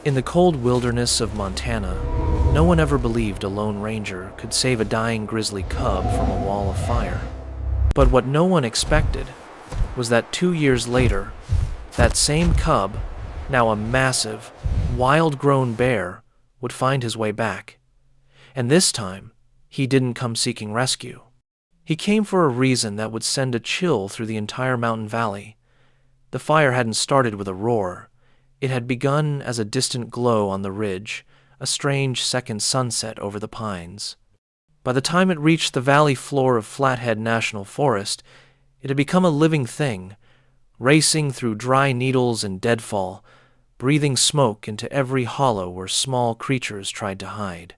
In the cold wilderness of Montana, no one ever believed a lone ranger could save a dying grizzly cub from a wall of fire. But what no one expected was that 2 years later, that same cub, now a massive, wild-grown bear, would find his way back. And this time, he didn't come seeking rescue. He came for a reason that would send a chill through the entire mountain valley. The fire hadn't started with a roar. It had begun as a distant glow on the ridge, a strange second sunset over the pines. By the time it reached the valley floor of Flathead National Forest, it had become a living thing, racing through dry needles and deadfall, breathing smoke into every hollow where small creatures tried to hide.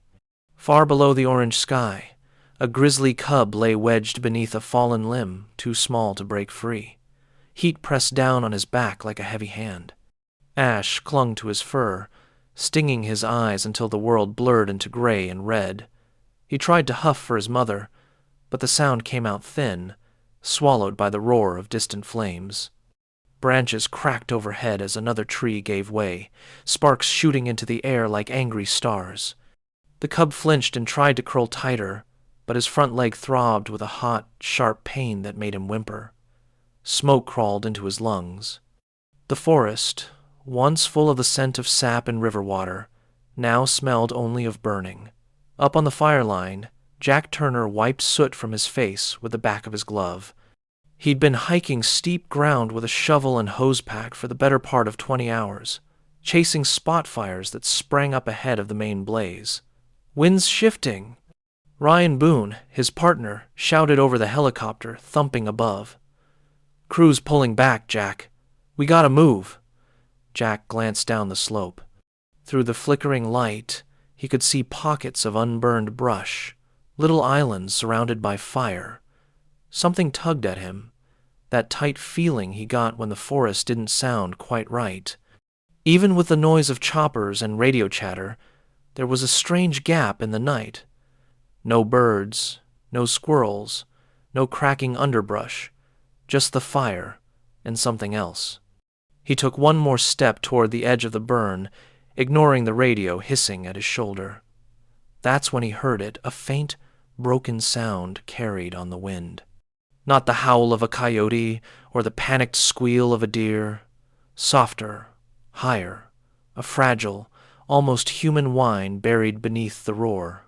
Far below the orange sky, a grizzly cub lay wedged beneath a fallen limb, too small to break free. Heat pressed down on his back like a heavy hand. Ash clung to his fur, stinging his eyes until the world blurred into gray and red. He tried to huff for his mother, but the sound came out thin, swallowed by the roar of distant flames. Branches cracked overhead as another tree gave way, sparks shooting into the air like angry stars. The cub flinched and tried to curl tighter, but his front leg throbbed with a hot, sharp pain that made him whimper. Smoke crawled into his lungs. The forest, once full of the scent of sap and river water, now smelled only of burning. Up on the fire line, Jack Turner wiped soot from his face with the back of his glove. He'd been hiking steep ground with a shovel and hose pack for the better part of 20 hours, chasing spot fires that sprang up ahead of the main blaze. "Wind's shifting!" Ryan Boone, his partner, shouted over the helicopter thumping above. "Crew's pulling back, Jack. We gotta move." Jack glanced down the slope. Through the flickering light, he could see pockets of unburned brush, little islands surrounded by fire. Something tugged at him, that tight feeling he got when the forest didn't sound quite right. Even with the noise of choppers and radio chatter, there was a strange gap in the night. No birds, no squirrels, no cracking underbrush, just the fire and something else. He took one more step toward the edge of the burn, ignoring the radio hissing at his shoulder. That's when he heard it, a faint, broken sound carried on the wind. Not the howl of a coyote or the panicked squeal of a deer. Softer, higher, a fragile, almost human whine buried beneath the roar.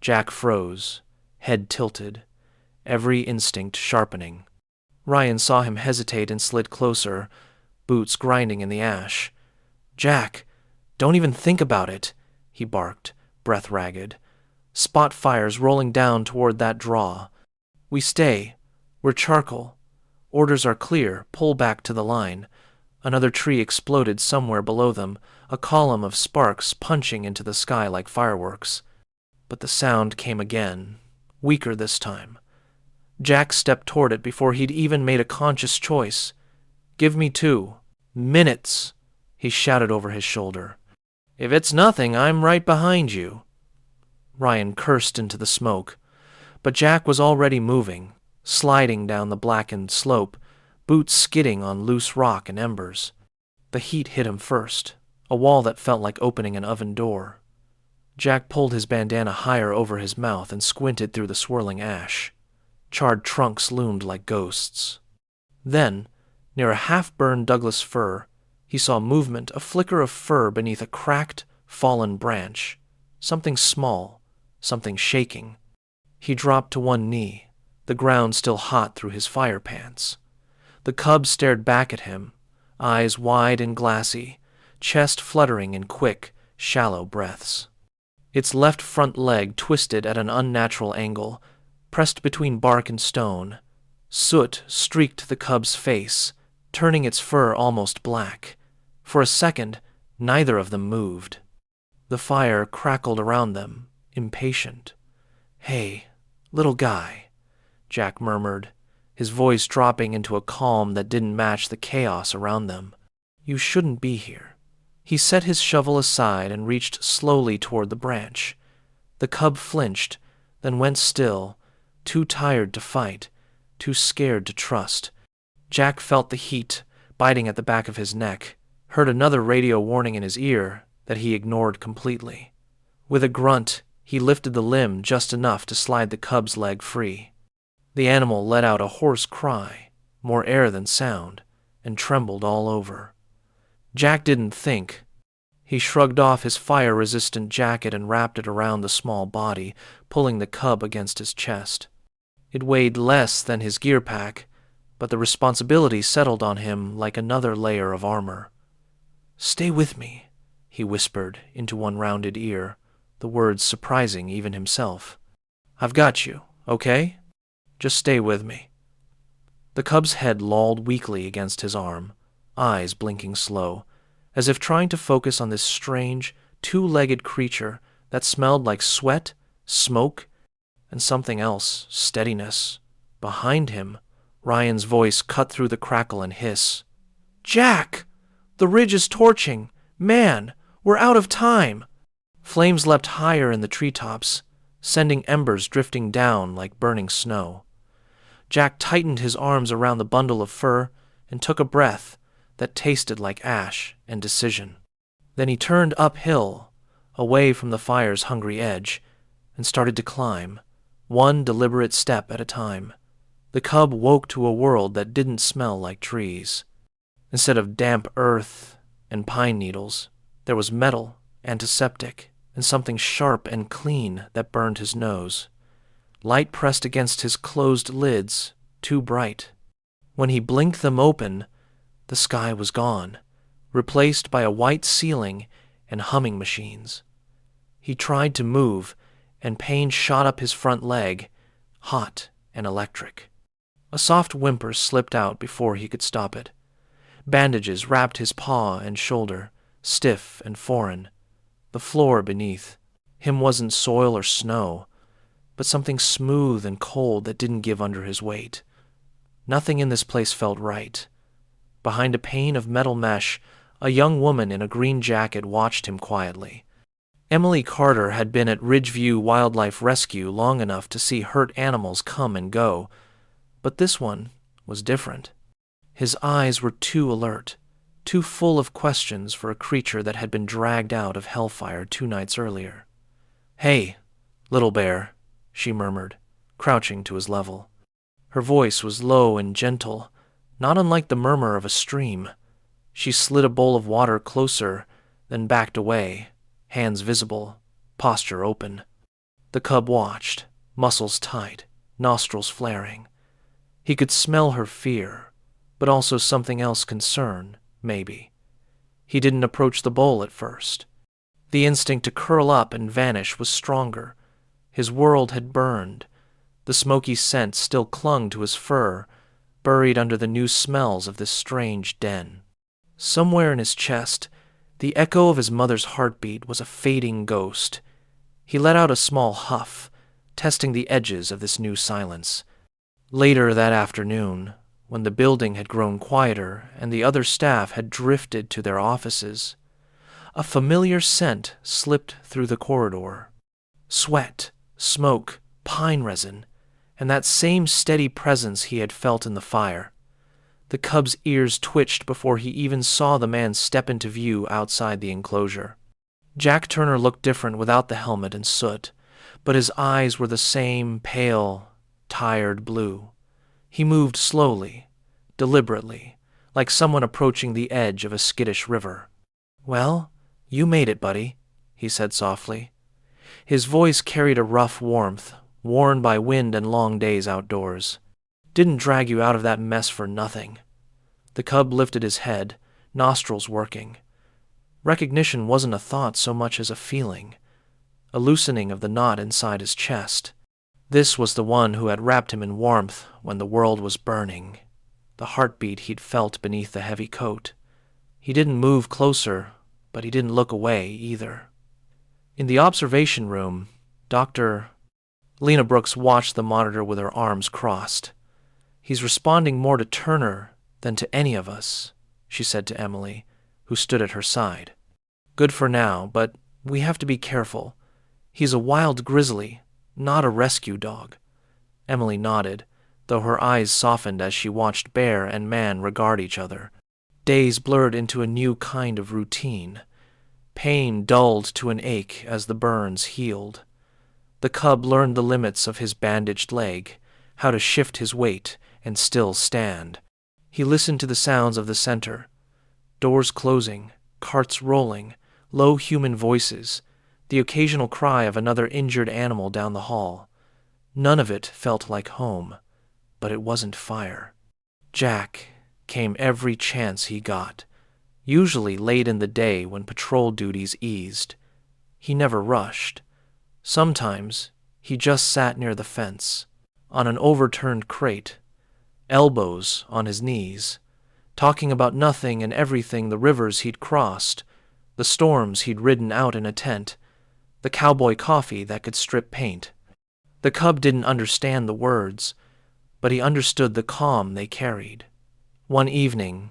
Jack froze, head tilted, every instinct sharpening. Ryan saw him hesitate and slid closer, boots grinding in the ash. "Jack, don't even think about it," he barked, breath ragged. "Spot fires rolling down toward that draw. We stay. We're charcoal. Orders are clear. Pull back to the line." Another tree exploded somewhere below them, a column of sparks punching into the sky like fireworks. But the sound came again, weaker this time. Jack stepped toward it before he'd even made a conscious choice. "Give me 2 minutes," he shouted over his shoulder. "If it's nothing, I'm right behind you." Ryan cursed into the smoke, but Jack was already moving, sliding down the blackened slope, boots skidding on loose rock and embers. The heat hit him first, a wall that felt like opening an oven door. Jack pulled his bandana higher over his mouth and squinted through the swirling ash. Charred trunks loomed like ghosts. Then, near a half-burned Douglas fir, he saw movement, a flicker of fur beneath a cracked, fallen branch. Something small, something shaking. He dropped to one knee, the ground still hot through his fire pants. The cub stared back at him, eyes wide and glassy, chest fluttering in quick, shallow breaths. Its left front leg twisted at an unnatural angle, pressed between bark and stone. Soot streaked the cub's face, turning its fur almost black. For a second, neither of them moved. The fire crackled around them, impatient. "Hey, little guy," Jack murmured, his voice dropping into a calm that didn't match the chaos around them. "You shouldn't be here." He set his shovel aside and reached slowly toward the branch. The cub flinched, then went still, too tired to fight, too scared to trust. Jack felt the heat biting at the back of his neck, heard another radio warning in his ear, that he ignored completely. With a grunt, he lifted the limb just enough to slide the cub's leg free. The animal let out a hoarse cry, more air than sound, and trembled all over. Jack didn't think. He shrugged off his fire-resistant jacket and wrapped it around the small body, pulling the cub against his chest. It weighed less than his gear pack, but the responsibility settled on him like another layer of armor. "Stay with me," he whispered into one rounded ear, the words surprising even himself. "I've got you, okay? Just stay with me." The cub's head lolled weakly against his arm, eyes blinking slow, as if trying to focus on this strange, two-legged creature that smelled like sweat, smoke, and something else, steadiness. Behind him, Ryan's voice cut through the crackle and hiss. "Jack! The ridge is torching! Man, we're out of time!" Flames leapt higher in the treetops, sending embers drifting down like burning snow. Jack tightened his arms around the bundle of fur and took a breath that tasted like ash and decision. Then he turned uphill, away from the fire's hungry edge, and started to climb, one deliberate step at a time. The cub woke to a world that didn't smell like trees. Instead of damp earth and pine needles, there was metal, antiseptic, and something sharp and clean that burned his nose. Light pressed against his closed lids, too bright. When he blinked them open, the sky was gone, replaced by a white ceiling and humming machines. He tried to move, and pain shot up his front leg, hot and electric. A soft whimper slipped out before he could stop it. Bandages wrapped his paw and shoulder, stiff and foreign. The floor beneath him wasn't soil or snow, but something smooth and cold that didn't give under his weight. Nothing in this place felt right. Behind a pane of metal mesh, a young woman in a green jacket watched him quietly. Emily Carter had been at Ridgeview Wildlife Rescue long enough to see hurt animals come and go, but this one was different. His eyes were too alert, too full of questions for a creature that had been dragged out of hellfire 2 nights earlier. "Hey, little bear," she murmured, crouching to his level. Her voice was low and gentle, not unlike the murmur of a stream. She slid a bowl of water closer, then backed away, hands visible, posture open. The cub watched, muscles tight, nostrils flaring. He could smell her fear, but also something else, concern, maybe. He didn't approach the bowl at first. The instinct to curl up and vanish was stronger. His world had burned. The smoky scent still clung to his fur, buried under the new smells of this strange den. Somewhere in his chest, the echo of his mother's heartbeat was a fading ghost. He let out a small huff, testing the edges of this new silence. Later that afternoon, when the building had grown quieter and the other staff had drifted to their offices, a familiar scent slipped through the corridor. Sweat, smoke, pine resin, and that same steady presence he had felt in the fire. The cub's ears twitched before he even saw the man step into view outside the enclosure. Jack Turner looked different without the helmet and soot, but his eyes were the same pale, tired blue. He moved slowly, deliberately, like someone approaching the edge of a skittish river. "Well, you made it, buddy," he said softly. His voice carried a rough warmth, worn by wind and long days outdoors. "Didn't drag you out of that mess for nothing." The cub lifted his head, nostrils working. Recognition wasn't a thought so much as a feeling, a loosening of the knot inside his chest. This was the one who had wrapped him in warmth when the world was burning, the heartbeat he'd felt beneath the heavy coat. He didn't move closer, but he didn't look away either. In the observation room, Lena Brooks watched the monitor with her arms crossed. "He's responding more to Turner than to any of us," she said to Emily, who stood at her side. "Good for now, but we have to be careful. He's a wild grizzly, not a rescue dog." Emily nodded, though her eyes softened as she watched bear and man regard each other. Days blurred into a new kind of routine. Pain dulled to an ache as the burns healed. The cub learned the limits of his bandaged leg, how to shift his weight and still stand. He listened to the sounds of the center, doors closing, carts rolling, low human voices, the occasional cry of another injured animal down the hall. None of it felt like home, but it wasn't fire. Jack came every chance he got, usually late in the day when patrol duties eased. He never rushed. Sometimes he just sat near the fence, on an overturned crate, elbows on his knees, talking about nothing and everything, the rivers he'd crossed, the storms he'd ridden out in a tent, the cowboy coffee that could strip paint. The cub didn't understand the words, but he understood the calm they carried. One evening,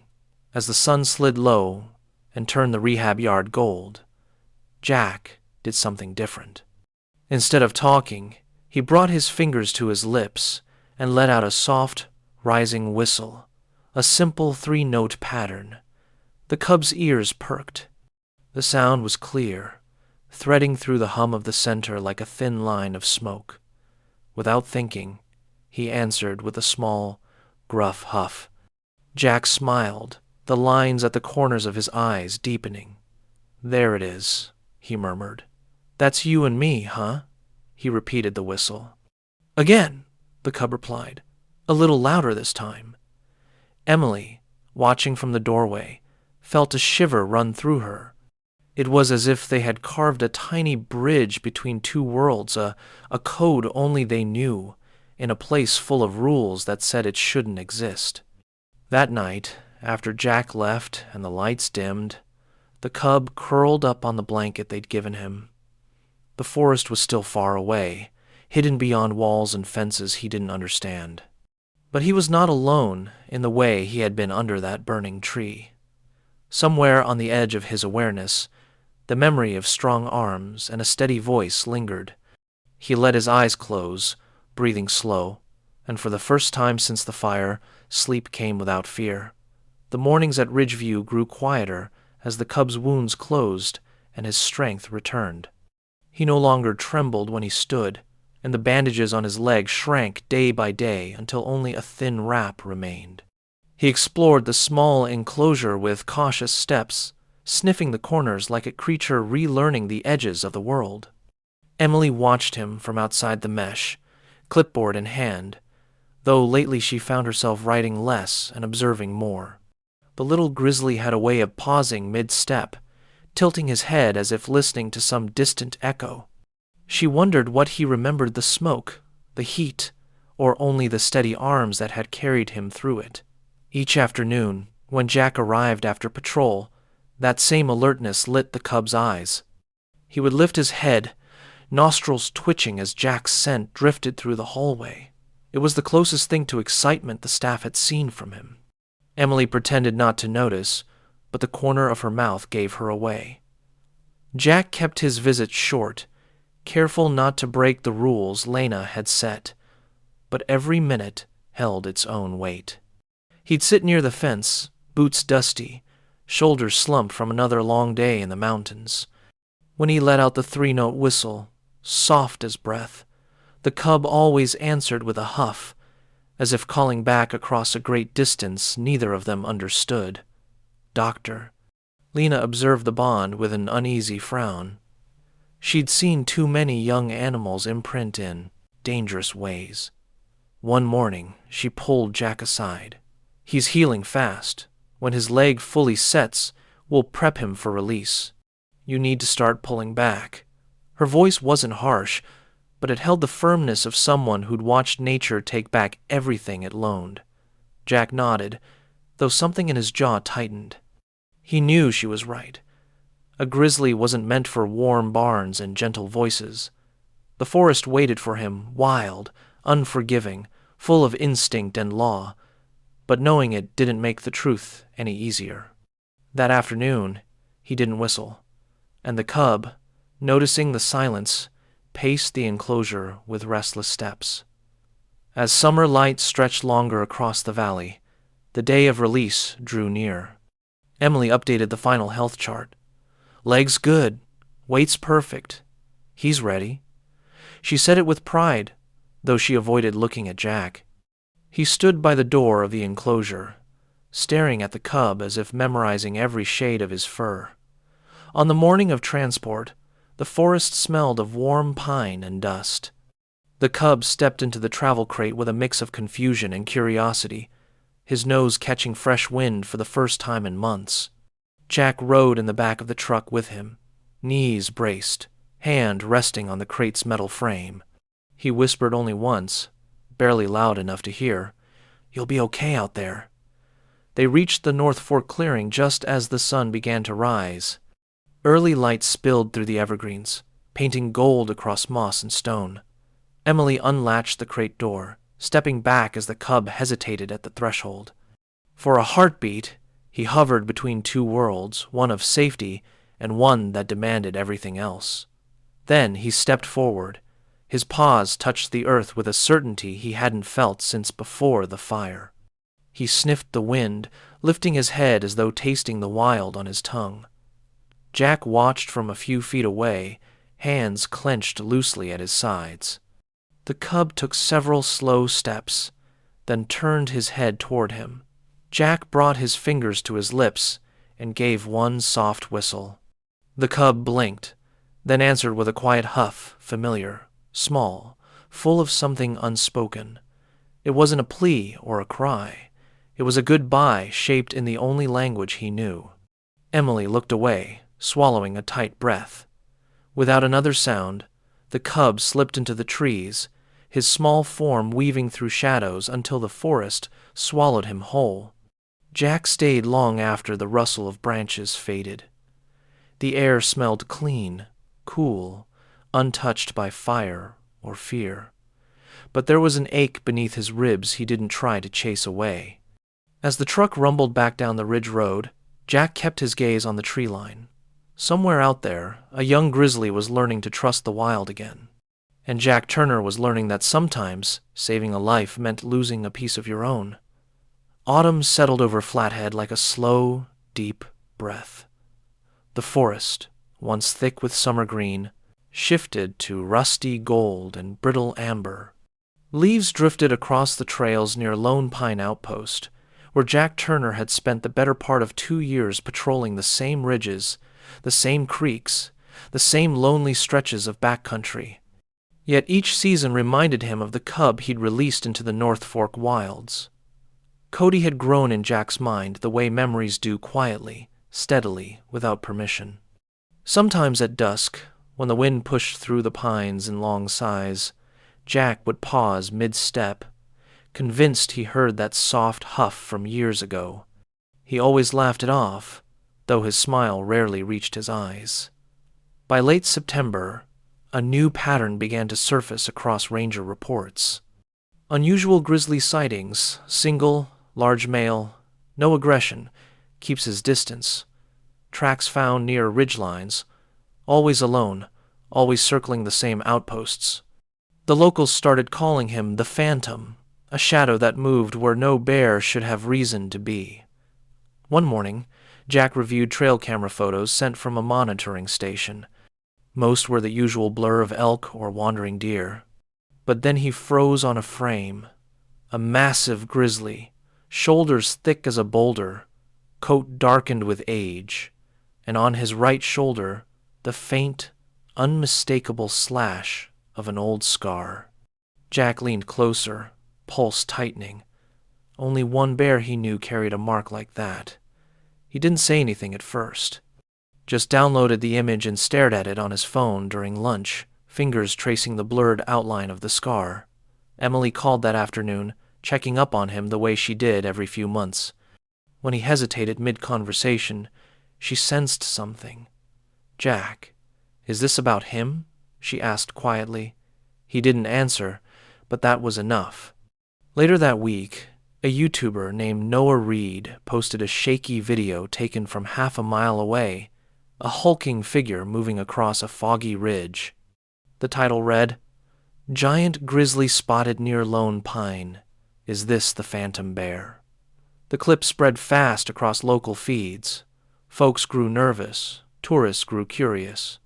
as the sun slid low and turned the rehab yard gold, Jack did something different. Instead of talking, he brought his fingers to his lips and let out a soft, rising whistle, a simple 3-note pattern. The cub's ears perked. The sound was clear, threading through the hum of the center like a thin line of smoke. Without thinking, he answered with a small, gruff huff. Jack smiled, the lines at the corners of his eyes deepening. "There it is," he murmured. "That's you and me, huh?" He repeated the whistle. "Again," the cub replied, a little louder this time. Emily, watching from the doorway, felt a shiver run through her. It was as if they had carved a tiny bridge between two worlds, a code only they knew, in a place full of rules that said it shouldn't exist. That night, after Jack left and the lights dimmed, the cub curled up on the blanket they'd given him. The forest was still far away, hidden beyond walls and fences he didn't understand. But he was not alone in the way he had been under that burning tree. Somewhere on the edge of his awareness, the memory of strong arms and a steady voice lingered. He let his eyes close, breathing slow, and for the first time since the fire, sleep came without fear. The mornings at Ridgeview grew quieter as the cub's wounds closed and his strength returned. He no longer trembled when he stood, and the bandages on his leg shrank day by day until only a thin wrap remained. He explored the small enclosure with cautious steps, sniffing the corners like a creature relearning the edges of the world. Emily watched him from outside the mesh, clipboard in hand, though lately she found herself writing less and observing more. The little grizzly had a way of pausing mid-step, tilting his head as if listening to some distant echo. She wondered what he remembered: the smoke, the heat, or only the steady arms that had carried him through it. Each afternoon, when Jack arrived after patrol, that same alertness lit the cub's eyes. He would lift his head, nostrils twitching as Jack's scent drifted through the hallway. It was the closest thing to excitement the staff had seen from him. Emily pretended not to notice, but the corner of her mouth gave her away. Jack kept his visit short, careful not to break the rules Lena had set, but every minute held its own weight. He'd sit near the fence, boots dusty, shoulders slumped from another long day in the mountains. When he let out the 3-note whistle, soft as breath, the cub always answered with a huff, as if calling back across a great distance neither of them understood. "Doctor." Lena observed the bond with an uneasy frown. She'd seen too many young animals imprint in dangerous ways. One morning, she pulled Jack aside. "He's healing fast. When his leg fully sets, we'll prep him for release. You need to start pulling back." Her voice wasn't harsh, but it held the firmness of someone who'd watched nature take back everything it loaned. Jack nodded, though something in his jaw tightened. He knew she was right. A grizzly wasn't meant for warm barns and gentle voices. The forest waited for him, wild, unforgiving, full of instinct and law, but knowing it didn't make the truth any easier. That afternoon, he didn't whistle, and the cub, noticing the silence, paced the enclosure with restless steps. As summer light stretched longer across the valley, the day of release drew near. Emily updated the final health chart. Legs good. Weight's perfect. He's ready. She said it with pride, though she avoided looking at Jack. He stood by the door of the enclosure, staring at the cub as if memorizing every shade of his fur. On the morning of transport, the forest smelled of warm pine and dust. The cub stepped into the travel crate with a mix of confusion and curiosity, his nose catching fresh wind for the first time in months. Jack rode in the back of the truck with him, knees braced, hand resting on the crate's metal frame. He whispered only once, barely loud enough to hear, "You'll be okay out there." They reached the North Fork clearing just as the sun began to rise. Early light spilled through the evergreens, painting gold across moss and stone. Emily unlatched the crate door, stepping back as the cub hesitated at the threshold. For a heartbeat, he hovered between two worlds, one of safety and one that demanded everything else. Then he stepped forward. His paws touched the earth with a certainty he hadn't felt since before the fire. He sniffed the wind, lifting his head as though tasting the wild on his tongue. Jack watched from a few feet away, hands clenched loosely at his sides. The cub took several slow steps, then turned his head toward him. Jack brought his fingers to his lips and gave one soft whistle. The cub blinked, then answered with a quiet huff, familiar, small, full of something unspoken. It wasn't a plea or a cry. It was a goodbye shaped in the only language he knew. Emily looked away, swallowing a tight breath. Without another sound, the cub slipped into the trees, his small form weaving through shadows until the forest swallowed him whole. Jack stayed long after the rustle of branches faded. The air smelled clean, cool, untouched by fire or fear. But there was an ache beneath his ribs he didn't try to chase away. As the truck rumbled back down the ridge road, Jack kept his gaze on the tree line. Somewhere out there, a young grizzly was learning to trust the wild again. And Jack Turner was learning that sometimes saving a life meant losing a piece of your own. Autumn settled over Flathead like a slow, deep breath. The forest, once thick with summer green, shifted to rusty gold and brittle amber. Leaves drifted across the trails near Lone Pine Outpost, where Jack Turner had spent the better part of 2 years patrolling the same ridges, the same creeks, the same lonely stretches of backcountry. Yet each season reminded him of the cub he'd released into the North Fork wilds. Cody had grown in Jack's mind the way memories do, quietly, steadily, without permission. Sometimes at dusk, when the wind pushed through the pines in long sighs, Jack would pause mid-step, convinced he heard that soft huff from years ago. He always laughed it off, though his smile rarely reached his eyes. By late September, a new pattern began to surface across ranger reports. Unusual grizzly sightings, single, large male, no aggression, keeps his distance. Tracks found near ridgelines, always alone, always circling the same outposts. The locals started calling him the Phantom, a shadow that moved where no bear should have reason to be. One morning, Jack reviewed trail camera photos sent from a monitoring station. Most were the usual blur of elk or wandering deer. But then he froze on a frame. A massive grizzly, shoulders thick as a boulder, coat darkened with age, and on his right shoulder, the faint, unmistakable slash of an old scar. Jack leaned closer, pulse tightening. Only one bear he knew carried a mark like that. He didn't say anything at first, just downloaded the image and stared at it on his phone during lunch, fingers tracing the blurred outline of the scar. Emily called that afternoon, checking up on him the way she did every few months. When he hesitated mid-conversation, she sensed something. "Jack, is this about him?" she asked quietly. He didn't answer, but that was enough. Later that week, a YouTuber named Noah Reed posted a shaky video taken from half a mile away, a hulking figure moving across a foggy ridge. The title read, "Giant Grizzly Spotted Near Lone Pine. Is this the Phantom Bear?" The clip spread fast across local feeds. Folks grew nervous, tourists grew curious,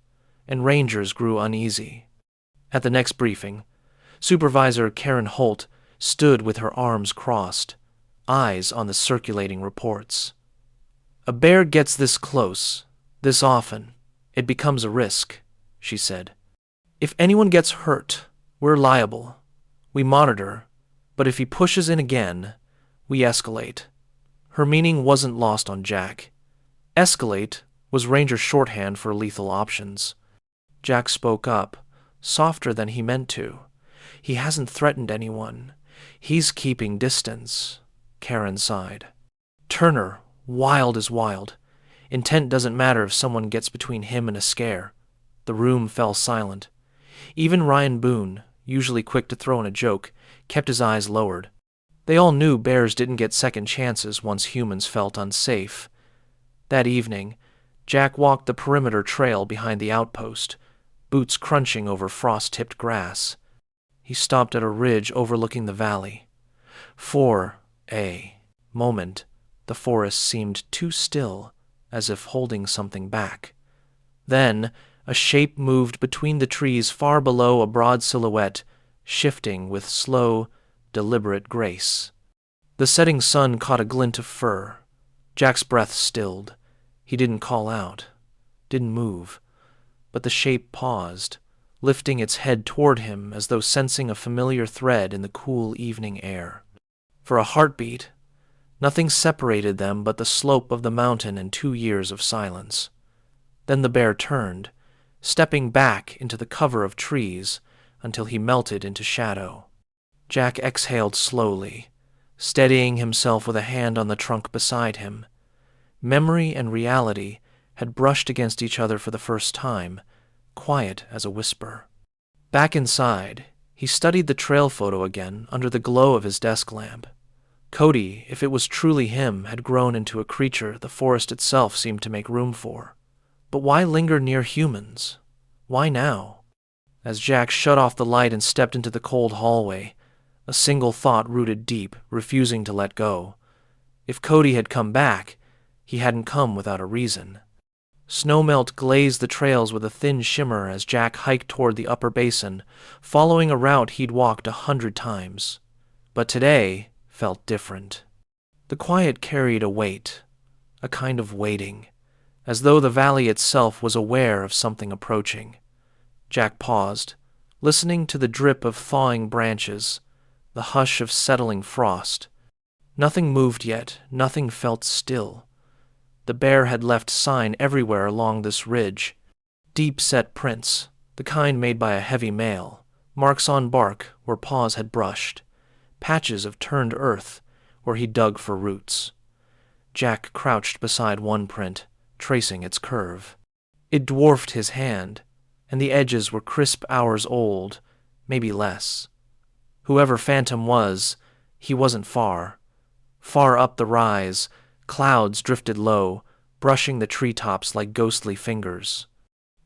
and rangers grew uneasy. At the next briefing, Supervisor Karen Holt stood with her arms crossed, eyes on the circulating reports. "A bear gets this close, this often, it becomes a risk," she said. "If anyone gets hurt, we're liable. We monitor, but if he pushes in again, we escalate." Her meaning wasn't lost on Jack. Escalate was Ranger shorthand for lethal options. Jack spoke up, softer than he meant to. "He hasn't threatened anyone. He's keeping distance," Karen sighed. "Turner, wild is wild. Intent doesn't matter if someone gets between him and a scare." The room fell silent. Even Ryan Boone, usually quick to throw in a joke, kept his eyes lowered. They all knew bears didn't get second chances once humans felt unsafe. That evening, Jack walked the perimeter trail behind the outpost, boots crunching over frost-tipped grass. He stopped at a ridge overlooking the valley. For a moment, the forest seemed too still, as if holding something back. Then, a shape moved between the trees far below, a broad silhouette, shifting with slow, deliberate grace. The setting sun caught a glint of fur. Jack's breath stilled. He didn't call out, didn't move, but the shape paused, lifting its head toward him as though sensing a familiar thread in the cool evening air. For a heartbeat, nothing separated them but the slope of the mountain and 2 years of silence. Then the bear turned, stepping back into the cover of trees until he melted into shadow. Jack exhaled slowly, steadying himself with a hand on the trunk beside him. Memory and reality had brushed against each other for the first time, quiet as a whisper. Back inside, he studied the trail photo again under the glow of his desk lamp. Cody, if it was truly him, had grown into a creature the forest itself seemed to make room for. But why linger near humans? Why now? As Jack shut off the light and stepped into the cold hallway, a single thought rooted deep, refusing to let go. If Cody had come back, he hadn't come without a reason. Snowmelt glazed the trails with a thin shimmer as Jack hiked toward the upper basin, following a route he'd walked 100 times. But today felt different. The quiet carried a weight, a kind of waiting, as though the valley itself was aware of something approaching. Jack paused, listening to the drip of thawing branches, the hush of settling frost. Nothing moved yet, nothing felt still. The bear had left sign everywhere along this ridge. Deep-set prints, the kind made by a heavy male, marks on bark where paws had brushed, patches of turned earth where he dug for roots. Jack crouched beside one print, tracing its curve. It dwarfed his hand, and the edges were crisp hours old, maybe less. Whoever Phantom was, he wasn't far. Far up the rise, clouds drifted low, brushing the treetops like ghostly fingers.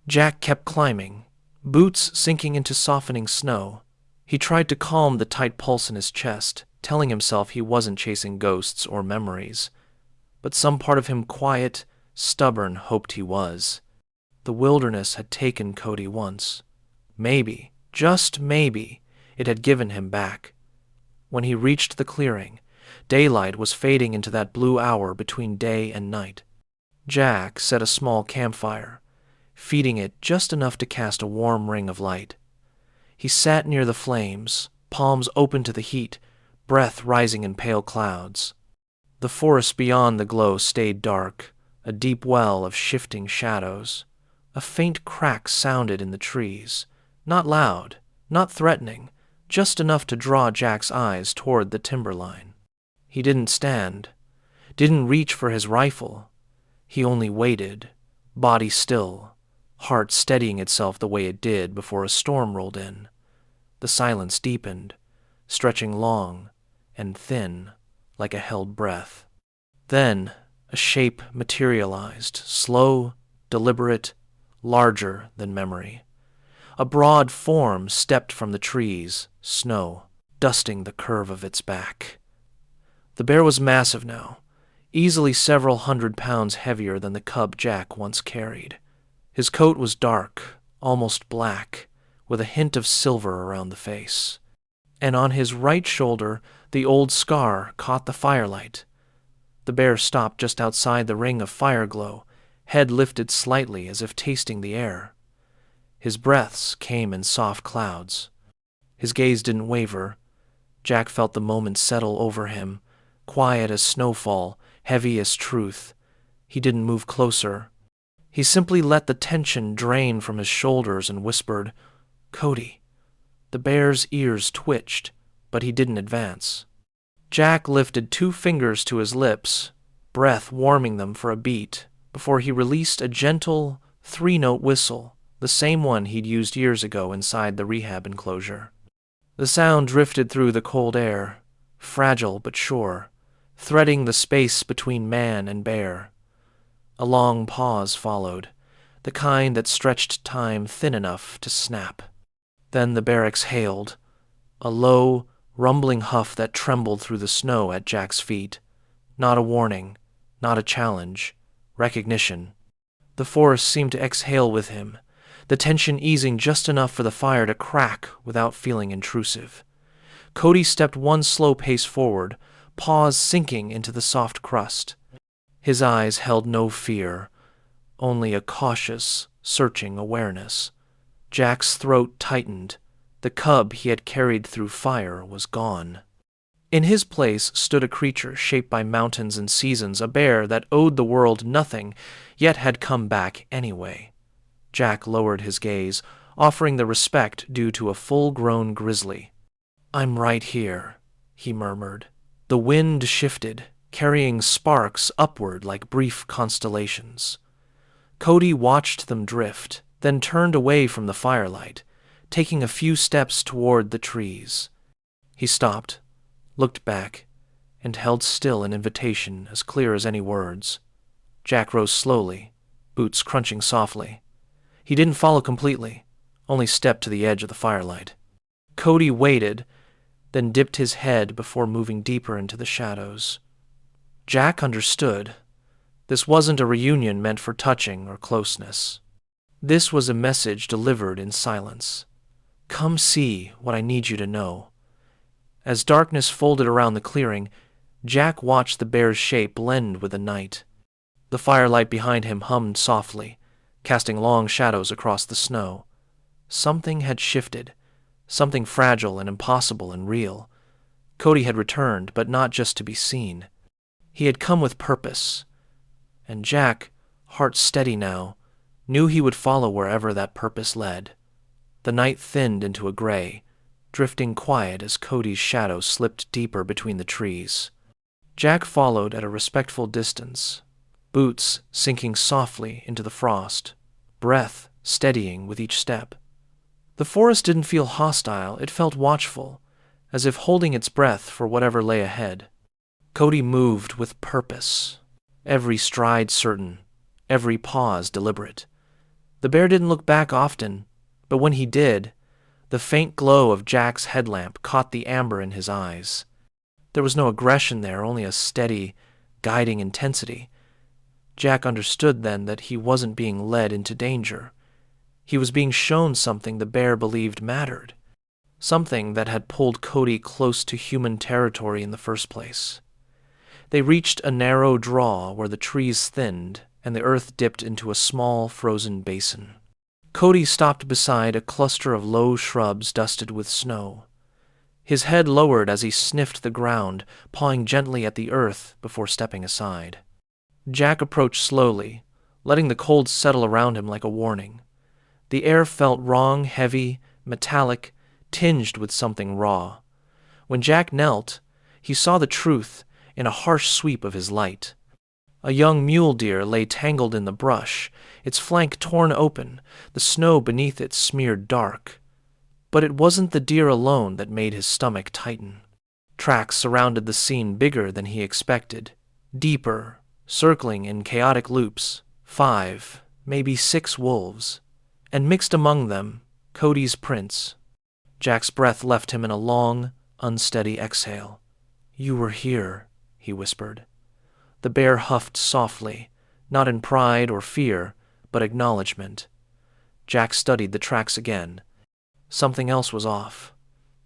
Jack kept climbing, boots sinking into softening snow. He tried to calm the tight pulse in his chest, telling himself he wasn't chasing ghosts or memories. But some part of him, quiet, stubborn, hoped he was. The wilderness had taken Cody once. Maybe, just maybe, it had given him back. When he reached the clearing, daylight was fading into that blue hour between day and night. Jack set a small campfire, feeding it just enough to cast a warm ring of light. He sat near the flames, palms open to the heat, breath rising in pale clouds. The forest beyond the glow stayed dark, a deep well of shifting shadows. A faint crack sounded in the trees, not loud, not threatening, just enough to draw Jack's eyes toward the timberline. He didn't stand, didn't reach for his rifle. He only waited, body still, heart steadying itself the way it did before a storm rolled in. The silence deepened, stretching long and thin like a held breath. Then a shape materialized, slow, deliberate, larger than memory. A broad form stepped from the trees, snow dusting the curve of its back. The bear was massive now. easily several 100 pounds heavier than the cub Jack once carried. His coat was dark, almost black, with a hint of silver around the face. And on his right shoulder, the old scar caught the firelight. The bear stopped just outside the ring of fire glow, head lifted slightly as if tasting the air. His breaths came in soft clouds. His gaze didn't waver. Jack felt the moment settle over him, quiet as snowfall, heavy as truth. He didn't move closer. He simply let the tension drain from his shoulders and whispered, "Cody." The bear's ears twitched, but he didn't advance. Jack lifted 2 fingers to his lips, breath warming them for a beat, before he released a gentle 3-note whistle, the same one he'd used years ago inside the rehab enclosure. The sound drifted through the cold air, fragile but sure, threading the space between man and bear. A long pause followed, the kind that stretched time thin enough to snap. Then the bear exhaled, a low, rumbling huff that trembled through the snow at Jack's feet. Not a warning, not a challenge, recognition. The forest seemed to exhale with him, the tension easing just enough for the fire to crack without feeling intrusive. Cody stepped 1 slow pace forward, paws sinking into the soft crust. His eyes held no fear, only a cautious, searching awareness. Jack's throat tightened. The cub he had carried through fire was gone. In his place stood a creature shaped by mountains and seasons, a bear that owed the world nothing, yet had come back anyway. Jack lowered his gaze, offering the respect due to a full-grown grizzly. "I'm right here," he murmured. The wind shifted, carrying sparks upward like brief constellations. Cody watched them drift, then turned away from the firelight, taking a few steps toward the trees. He stopped, looked back, and held still an invitation as clear as any words. Jack rose slowly, boots crunching softly. He didn't follow completely, only stepped to the edge of the firelight. Cody waited, then dipped his head before moving deeper into the shadows. Jack understood. This wasn't a reunion meant for touching or closeness. This was a message delivered in silence. "Come see what I need you to know." As darkness folded around the clearing, Jack watched the bear's shape blend with the night. The firelight behind him hummed softly, casting long shadows across the snow. Something had shifted, something fragile and impossible and real. Cody had returned, but not just to be seen. He had come with purpose, and Jack, heart steady now, knew he would follow wherever that purpose led. The night thinned into a gray, drifting quiet as Cody's shadow slipped deeper between the trees. Jack followed at a respectful distance, boots sinking softly into the frost, breath steadying with each step. The forest didn't feel hostile, it felt watchful, as if holding its breath for whatever lay ahead. Cody moved with purpose, every stride certain, every pause deliberate. The bear didn't look back often, but when he did, the faint glow of Jack's headlamp caught the amber in his eyes. There was no aggression there, only a steady, guiding intensity. Jack understood then that he wasn't being led into danger. He was being shown something the bear believed mattered, something that had pulled Cody close to human territory in the first place. They reached a narrow draw where the trees thinned and the earth dipped into a small frozen basin. Cody stopped beside a cluster of low shrubs dusted with snow. His head lowered as he sniffed the ground, pawing gently at the earth before stepping aside. Jack approached slowly, letting the cold settle around him like a warning. The air felt wrong, heavy, metallic, tinged with something raw. When Jack knelt, he saw the truth in a harsh sweep of his light. A young mule deer lay tangled in the brush, its flank torn open, the snow beneath it smeared dark. But it wasn't the deer alone that made his stomach tighten. Tracks surrounded the scene bigger than he expected, deeper, circling in chaotic loops, 5, maybe 6 wolves, and mixed among them, Cody's prints. Jack's breath left him in a long, unsteady exhale. "You were here," he whispered. The bear huffed softly, not in pride or fear, but acknowledgement. Jack studied the tracks again. Something else was off.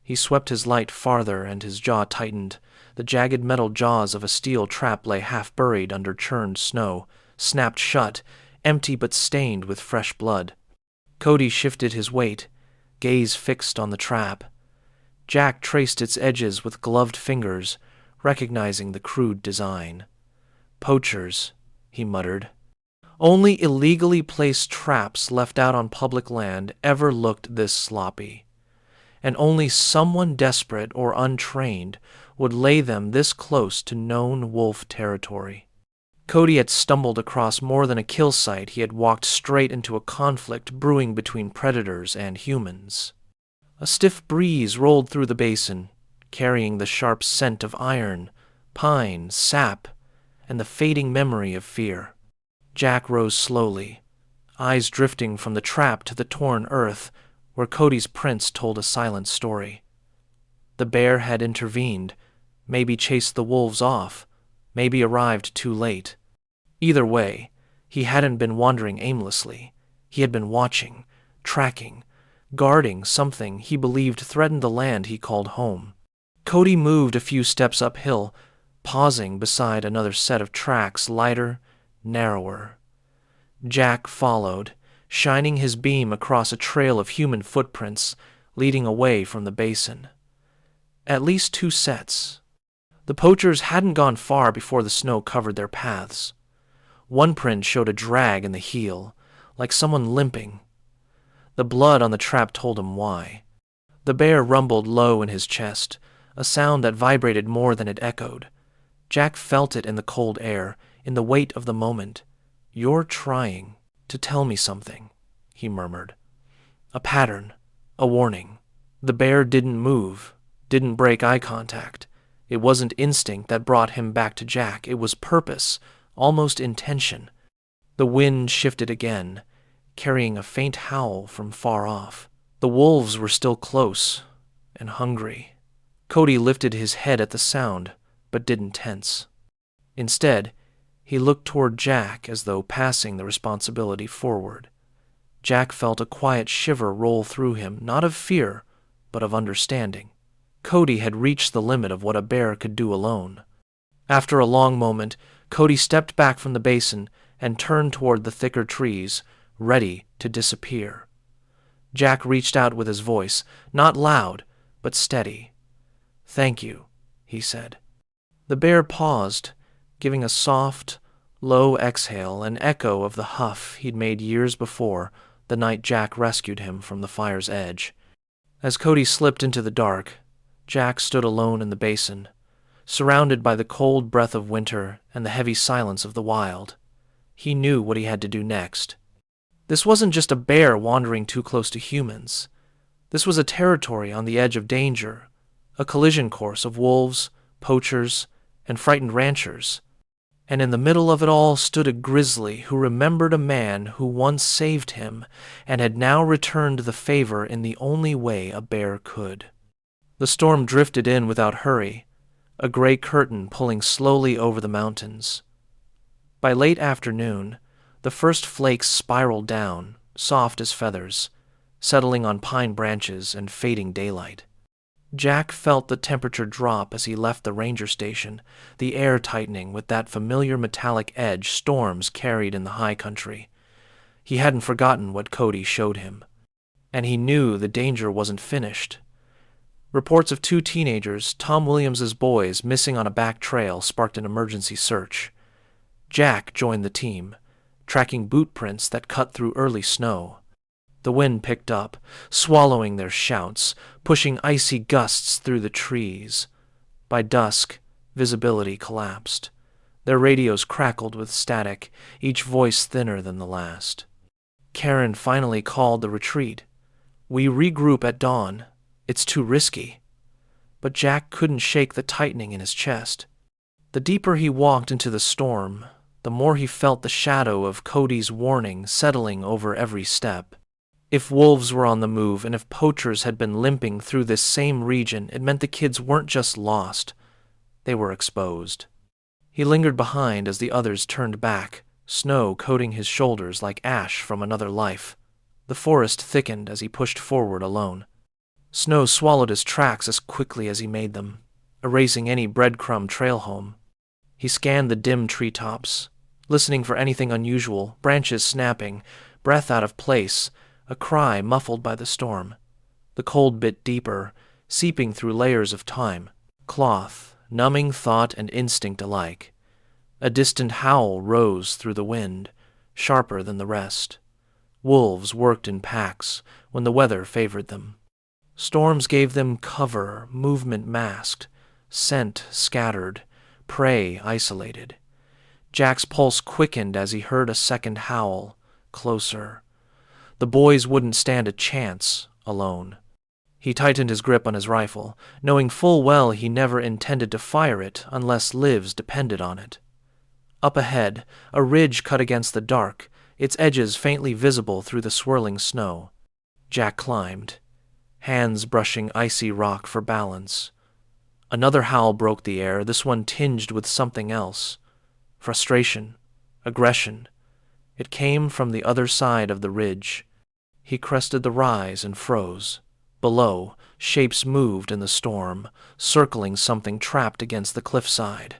He swept his light farther and his jaw tightened. The jagged metal jaws of a steel trap lay half buried under churned snow, snapped shut, empty but stained with fresh blood. Cody shifted his weight, gaze fixed on the trap. Jack traced its edges with gloved fingers, recognizing the crude design. Poachers, he muttered. Only illegally placed traps left out on public land ever looked this sloppy, and only someone desperate or untrained would lay them this close to known wolf territory. Cody had stumbled across more than a kill site. He had walked straight into a conflict brewing between predators and humans. A stiff breeze rolled through the basin, carrying the sharp scent of iron, pine, sap, and the fading memory of fear. Jack rose slowly, eyes drifting from the trap to the torn earth, where Cody's prints told a silent story. The bear had intervened, maybe chased the wolves off, maybe arrived too late. Either way, he hadn't been wandering aimlessly. He had been watching, tracking, guarding something he believed threatened the land he called home. Cody moved a few steps uphill, pausing beside another set of tracks, lighter, narrower. Jack followed, shining his beam across a trail of human footprints leading away from the basin. At least 2 sets. The poachers hadn't gone far before the snow covered their paths. One print showed a drag in the heel, like someone limping. The blood on the trap told him why. The bear rumbled low in his chest, a sound that vibrated more than it echoed. Jack felt it in the cold air, in the weight of the moment. "You're trying to tell me something," he murmured. A pattern, a warning. The bear didn't move, didn't break eye contact. It wasn't instinct that brought him back to Jack. It was purpose, almost intention. The wind shifted again, carrying a faint howl from far off. The wolves were still close and hungry. Cody lifted his head at the sound, but didn't tense. Instead, he looked toward Jack as though passing the responsibility forward. Jack felt a quiet shiver roll through him, not of fear, but of understanding. Cody had reached the limit of what a bear could do alone. After a long moment, Cody stepped back from the basin and turned toward the thicker trees, ready to disappear. Jack reached out with his voice, not loud, but steady. "Thank you," he said. The bear paused, giving a soft, low exhale, an echo of the huff he'd made years before, the night Jack rescued him from the fire's edge. As Cody slipped into the dark, Jack stood alone in the basin, surrounded by the cold breath of winter and the heavy silence of the wild. He knew what he had to do next. This wasn't just a bear wandering too close to humans. This was a territory on the edge of danger, a collision course of wolves, poachers, and frightened ranchers. And in the middle of it all stood a grizzly who remembered a man who once saved him and had now returned the favor in the only way a bear could. The storm drifted in without hurry, a gray curtain pulling slowly over the mountains. By late afternoon, the first flakes spiraled down, soft as feathers, settling on pine branches and fading daylight. Jack felt the temperature drop as he left the ranger station, the air tightening with that familiar metallic edge storms carried in the high country. He hadn't forgotten what Cody showed him, and he knew the danger wasn't finished. Reports of 2 teenagers, Tom Williams's boys, missing on a back trail sparked an emergency search. Jack joined the team, tracking boot prints that cut through early snow. The wind picked up, swallowing their shouts, pushing icy gusts through the trees. By dusk, visibility collapsed. Their radios crackled with static, each voice thinner than the last. Karen finally called the retreat. "We regroup at dawn. It's too risky." But Jack couldn't shake the tightening in his chest. The deeper he walked into the storm, the more he felt the shadow of Cody's warning settling over every step. If wolves were on the move and if poachers had been limping through this same region, it meant the kids weren't just lost. They were exposed. He lingered behind as the others turned back, snow coating his shoulders like ash from another life. The forest thickened as he pushed forward alone. Snow swallowed his tracks as quickly as he made them, erasing any breadcrumb trail home. He scanned the dim treetops, listening for anything unusual, branches snapping, breath out of place, a cry muffled by the storm. The cold bit deeper, seeping through layers of time, cloth, numbing thought and instinct alike. A distant howl rose through the wind, sharper than the rest. Wolves worked in packs when the weather favored them. Storms gave them cover, movement masked, scent scattered, prey isolated. Jack's pulse quickened as he heard a second howl, closer. The boys wouldn't stand a chance alone. He tightened his grip on his rifle, knowing full well he never intended to fire it unless lives depended on it. Up ahead, a ridge cut against the dark, its edges faintly visible through the swirling snow. Jack climbed, hands brushing icy rock for balance. Another howl broke the air, this one tinged with something else. Frustration, aggression. It came from the other side of the ridge. He crested the rise and froze. Below, shapes moved in the storm, circling something trapped against the cliffside.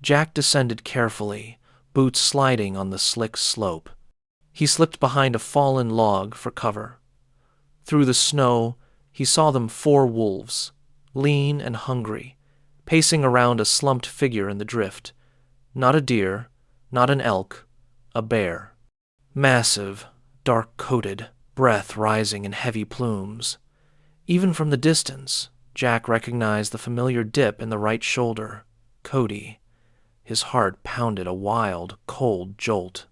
Jack descended carefully, boots sliding on the slick slope. He slipped behind a fallen log for cover. Through the snow, he saw them 4 wolves, lean and hungry, pacing around a slumped figure in the drift. Not a deer, not an elk, a bear. Massive, dark-coated, breath rising in heavy plumes. Even from the distance, Jack recognized the familiar dip in the right shoulder. Cody. His heart pounded a wild, cold jolt.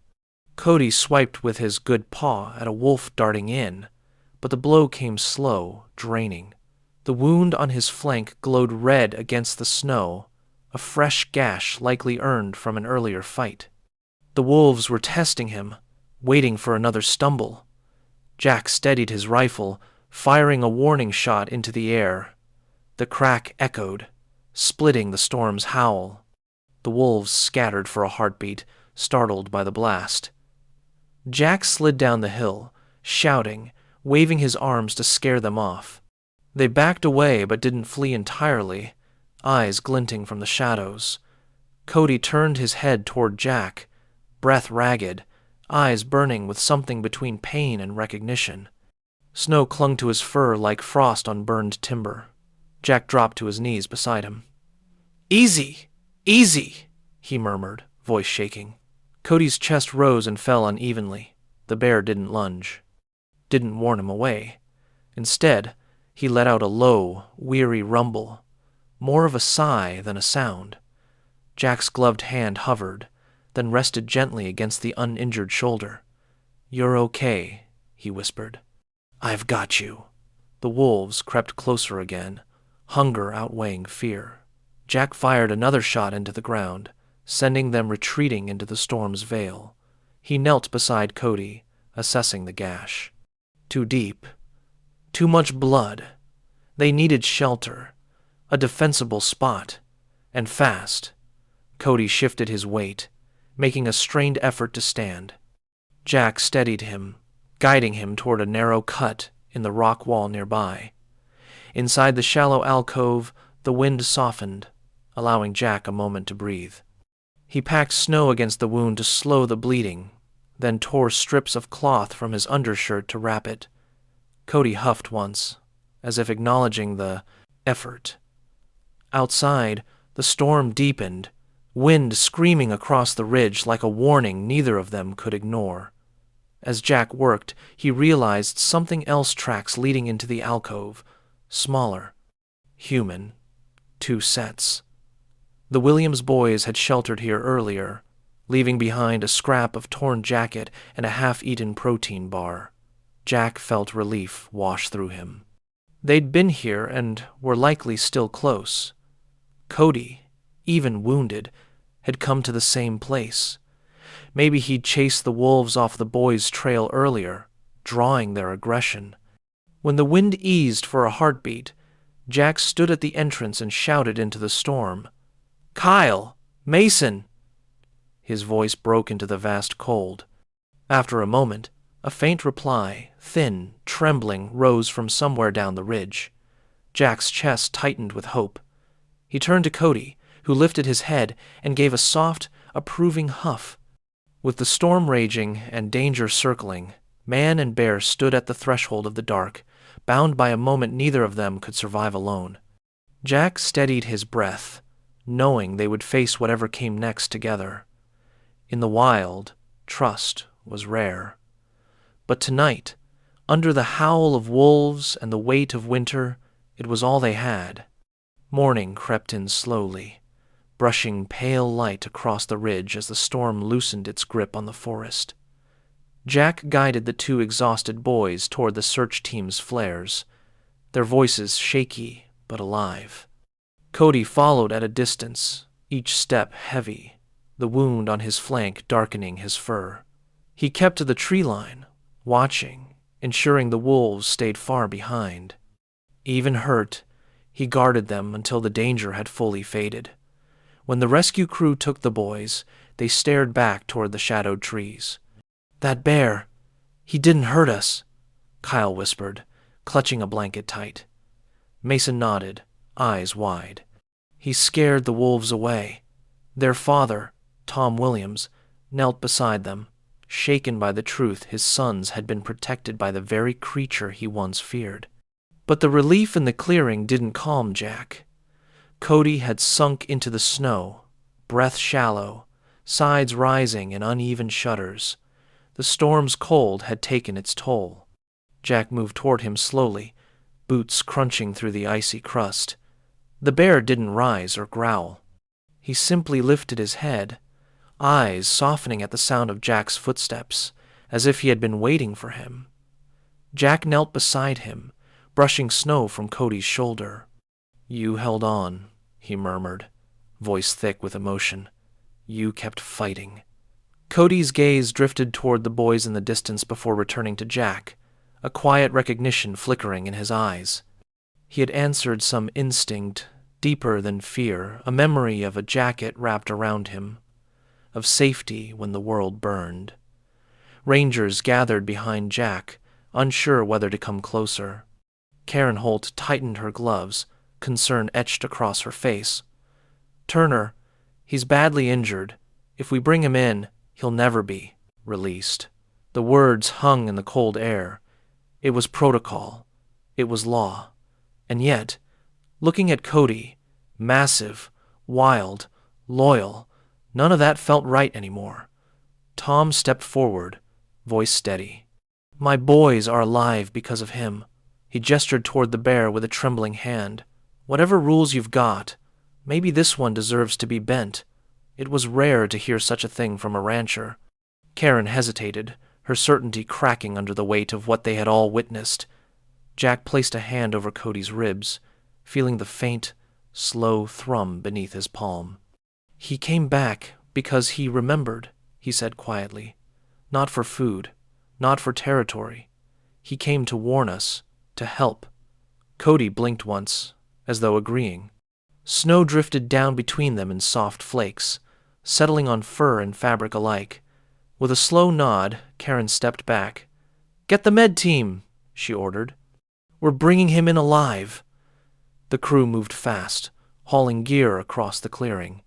Cody swiped with his good paw at a wolf darting in, but the blow came slow, draining. The wound on his flank glowed red against the snow, a fresh gash likely earned from an earlier fight. The wolves were testing him, waiting for another stumble. Jack steadied his rifle, firing a warning shot into the air. The crack echoed, splitting the storm's howl. The wolves scattered for a heartbeat, startled by the blast. Jack slid down the hill, shouting, waving his arms to scare them off. They backed away but didn't flee entirely, eyes glinting from the shadows. Cody turned his head toward Jack, breath ragged, eyes burning with something between pain and recognition. Snow clung to his fur like frost on burned timber. Jack dropped to his knees beside him. "Easy! Easy!" he murmured, voice shaking. Cody's chest rose and fell unevenly. The bear didn't lunge, didn't warn him away. Instead, he let out a low, weary rumble, more of a sigh than a sound. Jack's gloved hand hovered, then rested gently against the uninjured shoulder. "You're okay," he whispered. "I've got you." The wolves crept closer again, hunger outweighing fear. Jack fired another shot into the ground, sending them retreating into the storm's veil. He knelt beside Cody, assessing the gash. Too deep. Too much blood. They needed shelter, a defensible spot, and fast. Cody shifted his weight, making a strained effort to stand. Jack steadied him, guiding him toward a narrow cut in the rock wall nearby. Inside the shallow alcove, the wind softened, allowing Jack a moment to breathe. He packed snow against the wound to slow the bleeding, then tore strips of cloth from his undershirt to wrap it. Cody huffed once, as if acknowledging the effort. Outside, the storm deepened, wind screaming across the ridge like a warning neither of them could ignore. As Jack worked, he realized something else tracks leading into the alcove, smaller, human, 2 sets. The Williams boys had sheltered here earlier, leaving behind a scrap of torn jacket and a half-eaten protein bar. Jack felt relief wash through him. They'd been here and were likely still close. Cody, even wounded, had come to the same place. Maybe he'd chased the wolves off the boys' trail earlier, drawing their aggression. When the wind eased for a heartbeat, Jack stood at the entrance and shouted into the storm. "Kyle! Mason! His voice broke into the vast cold. After a moment, a faint reply, thin, trembling, rose from somewhere down the ridge. Jack's chest tightened with hope. He turned to Cody, who lifted his head and gave a soft, approving huff. With the storm raging and danger circling, man and bear stood at the threshold of the dark, bound by a moment neither of them could survive alone. Jack steadied his breath, knowing they would face whatever came next together. In the wild, trust was rare. But tonight, under the howl of wolves and the weight of winter, it was all they had. Morning crept in slowly, brushing pale light across the ridge as the storm loosened its grip on the forest. Jack guided the two exhausted boys toward the search team's flares, their voices shaky but alive. Cody followed at a distance, each step heavy, the wound on his flank darkening his fur. He kept to the tree line, watching, ensuring the wolves stayed far behind. Even hurt, he guarded them until the danger had fully faded. When the rescue crew took the boys, they stared back toward the shadowed trees. "That bear, he didn't hurt us," Kyle whispered, clutching a blanket tight. Mason nodded, eyes wide. "He scared the wolves away." Their father, Tom Williams, knelt beside them, shaken by the truth his sons had been protected by the very creature he once feared. But the relief in the clearing didn't calm Jack. Cody had sunk into the snow, breath shallow, sides rising in uneven shudders. The storm's cold had taken its toll. Jack moved toward him slowly, boots crunching through the icy crust. The bear didn't rise or growl. He simply lifted his head, eyes softening at the sound of Jack's footsteps, as if he had been waiting for him. Jack knelt beside him, brushing snow from Cody's shoulder. "You held on," he murmured, voice thick with emotion. "You kept fighting." Cody's gaze drifted toward the boys in the distance before returning to Jack, a quiet recognition flickering in his eyes. He had answered some instinct, deeper than fear, a memory of a jacket wrapped around him, of safety when the world burned. Rangers gathered behind Jack, unsure whether to come closer. Karen Holt tightened her gloves, concern etched across her face. "Turner, he's badly injured. If we bring him in, he'll never be released." The words hung in the cold air. It was protocol. It was law. And yet, looking at Cody, massive, wild, loyal, none of that felt right anymore. Tom stepped forward, voice steady. "My boys are alive because of him." He gestured toward the bear with a trembling hand. "Whatever rules you've got, maybe this one deserves to be bent." It was rare to hear such a thing from a rancher. Karen hesitated, her certainty cracking under the weight of what they had all witnessed. Jack placed a hand over Cody's ribs, feeling the faint, slow thrum beneath his palm. "He came back because he remembered," he said quietly. "Not for food, not for territory. He came to warn us, to help." Cody blinked once, as though agreeing. Snow drifted down between them in soft flakes, settling on fur and fabric alike. With a slow nod, Karen stepped back. "Get the med team," she ordered. "We're bringing him in alive." The crew moved fast, hauling gear across the clearing.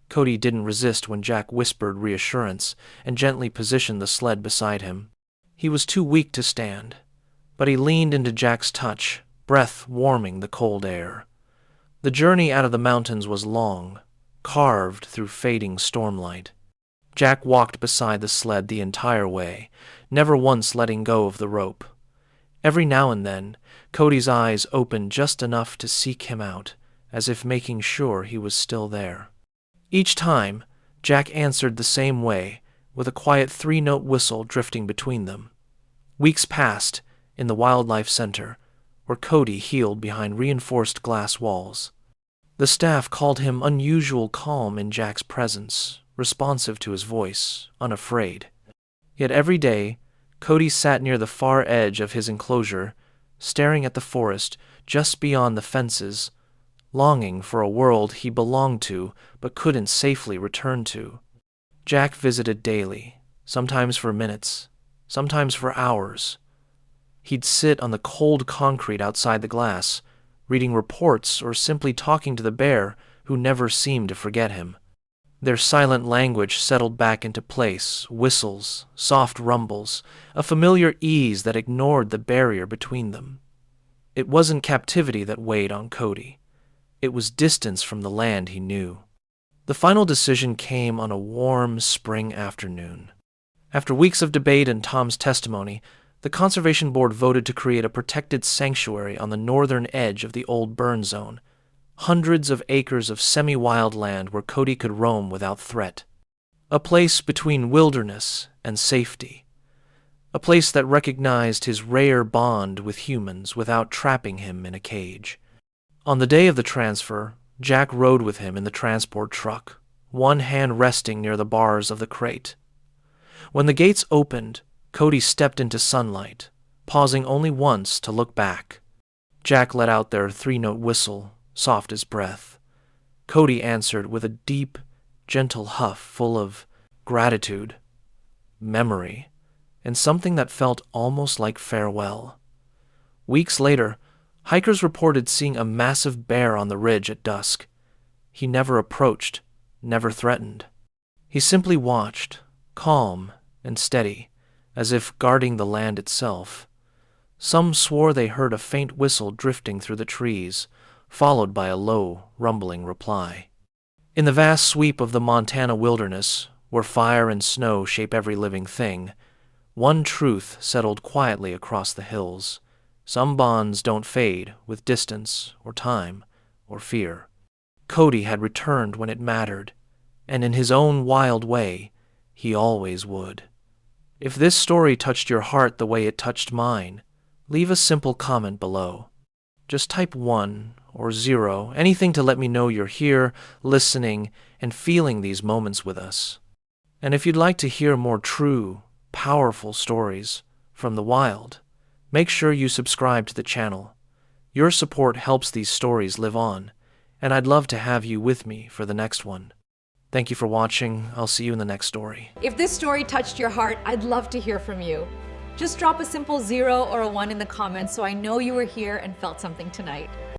Cody didn't resist when Jack whispered reassurance and gently positioned the sled beside him. He was too weak to stand, but he leaned into Jack's touch, breath warming the cold air. The journey out of the mountains was long, carved through fading stormlight. Jack walked beside the sled the entire way, never once letting go of the rope. Every now and then, Cody's eyes opened just enough to seek him out, as if making sure he was still there. Each time, Jack answered the same way, with a quiet three-note whistle drifting between them. Weeks passed in the Wildlife Center, where Cody healed behind reinforced glass walls. The staff called him unusual calm in Jack's presence, responsive to his voice, unafraid. Yet every day, Cody sat near the far edge of his enclosure, staring at the forest just beyond the fences, longing for a world he belonged to but couldn't safely return to. Jack visited daily, sometimes for minutes, sometimes for hours. He'd sit on the cold concrete outside the glass, reading reports or simply talking to the bear who never seemed to forget him. Their silent language settled back into place, whistles, soft rumbles, a familiar ease that ignored the barrier between them. It wasn't captivity that weighed on Cody. It was distance from the land he knew. The final decision came on a warm spring afternoon. After weeks of debate and Tom's testimony, the Conservation Board voted to create a protected sanctuary on the northern edge of the old burn zone, hundreds of acres of semi-wild land where Cody could roam without threat. A place between wilderness and safety. A place that recognized his rare bond with humans without trapping him in a cage. On the day of the transfer, Jack rode with him in the transport truck, one hand resting near the bars of the crate. When the gates opened, Cody stepped into sunlight, pausing only once to look back. Jack let out their three-note whistle, soft as breath. Cody answered with a deep, gentle huff full of gratitude, memory, and something that felt almost like farewell. Weeks later, hikers reported seeing a massive bear on the ridge at dusk. He never approached, never threatened. He simply watched, calm and steady, as if guarding the land itself. Some swore they heard a faint whistle drifting through the trees, followed by a low, rumbling reply. In the vast sweep of the Montana wilderness, where fire and snow shape every living thing, one truth settled quietly across the hills. Some bonds don't fade with distance or time or fear. Cody had returned when it mattered, and in his own wild way, he always would. If this story touched your heart the way it touched mine, leave a simple comment below. Just type 1 or 0, anything to let me know you're here, listening, and feeling these moments with us. And if you'd like to hear more true, powerful stories from the wild, make sure you subscribe to the channel. Your support helps these stories live on, and I'd love to have you with me for the next one. Thank you for watching. I'll see you in the next story. If this story touched your heart, I'd love to hear from you. Just drop a simple 0 or a 1 in the comments so I know you were here and felt something tonight.